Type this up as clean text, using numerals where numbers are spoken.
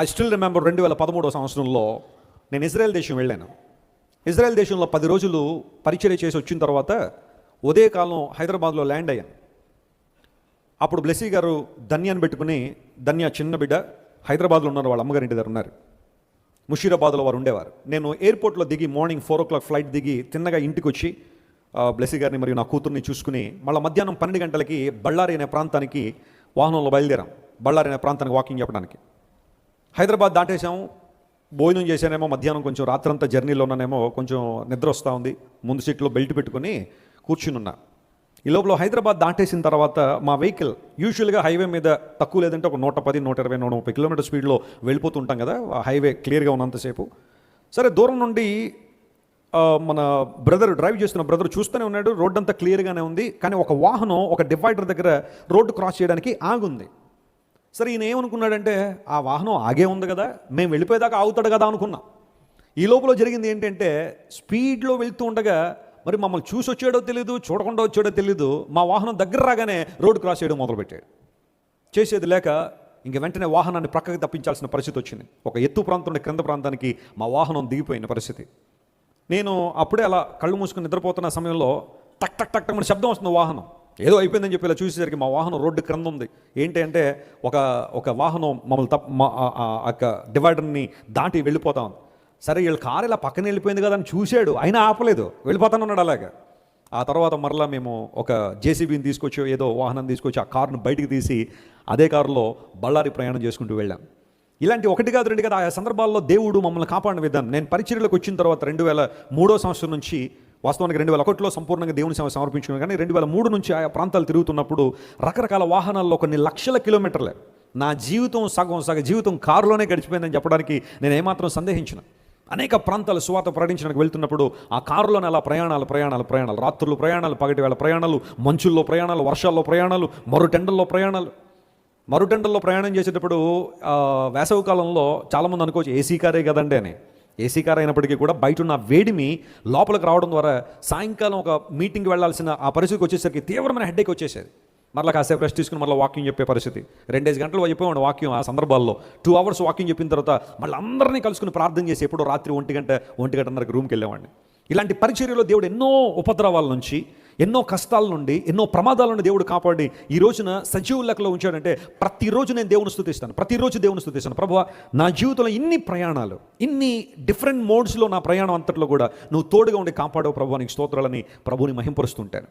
I still remember 2013 సంవత్సరంలో నేను Israel దేశం వెళ్ళాను. ఇజ్రాయెల్ దేశంలో 10 రోజులు పరిచర్య చేసి వచ్చిన తర్వాత ఉదయకాలం హైదరాబాద్లో ల్యాండ్ అయ్యాను. అప్పుడు బ్లెస్సీ గారు ధన్యాన్ని పెట్టుకుని, ధన్య చిన్న బిడ్డ హైదరాబాద్లో ఉన్నారు, వాళ్ళ అమ్మగారి ఇంటి దగ్గర ఉన్నారు. ముషీరాబాద్లో వారు ఉండేవారు. నేను ఎయిర్పోర్ట్లో దిగి మార్నింగ్ 4 o'clock ఫ్లైట్ దిగి తిన్నగా ఇంటికి వచ్చి బ్లెస్సీ గారిని మరియు నా కూతుర్ని చూసుకుని మళ్ళీ మధ్యాహ్నం 12 గంటలకి బళ్ళారి అనే ప్రాంతానికి వాహనంలో బయలుదేరాం. బళ్ళారి అనే ప్రాంతానికి వాకింగ్ చెప్పడానికి. హైదరాబాద్ దాటేసాము. భోజనం చేశానేమో, మధ్యాహ్నం కొంచెం రాత్రంతా జర్నీలో ఉన్నానేమో, కొంచెం నిద్ర వస్తూ ఉంది. ముందు సీట్లో బెల్ట్ పెట్టుకుని కూర్చుని ఉన్నా. ఈ లోపల హైదరాబాద్ దాటేసిన తర్వాత మా వెహికల్ యూజువల్గా హైవే మీద తక్కువ లేదంటే ఒక 110, 120, 130 కిలోమీటర్ స్పీడ్లో వెళ్ళిపోతుంటాం కదా, ఆ హైవే క్లియర్గా ఉన్నంతసేపు. సరే, దూరం నుండి మన బ్రదర్, డ్రైవ్ చేస్తున్న బ్రదర్ చూస్తూనే ఉన్నాడు. రోడ్ అంతా క్లియర్గానే ఉంది, కానీ ఒక వాహనం ఒక డివైడర్ దగ్గర రోడ్డు క్రాస్ చేయడానికి ఆగుంది. సరే, ఈయన ఏమనుకున్నాడంటే ఆ వాహనం ఆగే ఉంది కదా, మేము వెళ్ళిపోయేదాకా ఆగుతాడు కదా అనుకున్నాం. ఈ లోపల జరిగింది ఏంటంటే, స్పీడ్లో వెళ్తూ ఉండగా మరి మమ్మల్ని చూసి వచ్చాడో తెలీదు, చూడకుండా వచ్చాడో తెలీదు, మా వాహనం దగ్గర రాగానే రోడ్డు క్రాస్ చేయడం మొదలుపెట్టాడు. చేసేది లేక ఇంక వెంటనే వాహనాన్ని ప్రక్కకి తప్పించాల్సిన పరిస్థితి వచ్చింది. ఒక ఎత్తు ప్రాంతం నుండి క్రింద ప్రాంతానికి మా వాహనం దిగిపోయిన పరిస్థితి. నేను అప్పుడే అలా కళ్ళు మూసుకుని నిద్రపోతున్న సమయంలో టక్ టక్ టక్ మన శబ్దం వస్తుంది. వాహనం ఏదో అయిపోయిందని చెప్పి ఇలా చూసేసరికి మా వాహనం రోడ్డు క్రింద ఉంది. ఏంటి అంటే ఒక వాహనం మమ్మల్ని డివైడర్ని దాటి వెళ్ళిపోతా ఉంది. సరే, వీళ్ళ కారు ఇలా పక్కన వెళ్ళిపోయింది కదా అని చూశాడు, అయినా ఆపలేదు, వెళ్ళిపోతానన్నాడు అలాగా. ఆ తర్వాత మరలా మేము ఒక జేసీబీని తీసుకొచ్చి, ఏదో వాహనం తీసుకొచ్చి ఆ కారును బయటికి తీసి అదే కారులో బళ్ళారి ప్రయాణం చేసుకుంటూ వెళ్ళాం. ఇలాంటి 1 కాదు 2 కాదు, ఆ సందర్భాల్లో దేవుడు మమ్మల్ని కాపాడిన విధానం. నేను పరిచర్యలకు వచ్చిన తర్వాత 2003 సంవత్సరం నుంచి, వాస్తవానికి 2001లో సంపూర్ణంగా దేవుని సేవ సమర్పించుకున్నాను, కానీ 2003 నుంచి ఆయా ప్రాంతాలు తిరుగుతున్నప్పుడు రకరకాల వాహనాల్లో కొన్ని లక్షల కిలోమీటర్లే నా జీవితం సగం జీవితం కారులోనే గడిచిపోయిందని చెప్పడానికి నేను ఏమాత్రం సందేహించిన. అనేక ప్రాంతాలు సువార్త ప్రకటించడానికి వెళ్తున్నప్పుడు ఆ కారులోనే అలా ప్రయాణాలు, రాత్రులు ప్రయాణాలు, పగటి వేళ ప్రయాణాలు, మంచుల్లో ప్రయాణాలు, వర్షాల్లో ప్రయాణాలు, మరుటెండల్లో ప్రయాణం చేసేటప్పుడు వేసవి కాలంలో చాలామంది అనుకోవచ్చు ఏసీ కారే కదండి అని. ఏసీ కార్ అయినప్పటికీ కూడా బయట ఉన్న వేడిమి లోపలికి రావడం ద్వారా సాయంకాలం ఒక మీటింగ్కి వెళ్లాల్సిన ఆ పరిస్థితికి వచ్చేసరికి తీవ్రమైన హెడ్ఏక్ వచ్చేసేది. మరలా కాసేపు రెస్ట్ తీసుకుని మళ్ళీ వాకింగ్ చెప్పే పరిస్థితి. 2 గంటలు చెప్పేవాడు వాక్యం. ఆ సందర్భాల్లో 2 hours వాకింగ్ చెప్పిన తర్వాత మళ్ళీ అందరినీ కలుసుకుని ప్రార్థన చేసి ఎప్పుడో రాత్రి 1 గంటన్నరకు రూమ్కి వెళ్ళేవాడిని. ఇలాంటి పరిచర్యలో దేవుడు ఎన్నో ఉపద్రవాల నుంచి, ఎన్నో కష్టాల నుండి, ఎన్నో ప్రమాదాల నుండి దేవుడు కాపాడి ఈ రోజున సజీవ లెక్కలో ఉంచాడంటే ప్రతిరోజు నేను దేవుని స్తుతిస్తాను. ప్రభువా, నా జీవితంలో ఇన్ని ప్రయాణాలు, ఇన్ని డిఫరెంట్ మోడ్స్లో నా ప్రయాణం అంతట్లో కూడా నువ్వు తోడుగా ఉండి కాపాడవు ప్రభువా, నీకు స్తోత్రాలని ప్రభువుని మహింపరుస్తుంటాను.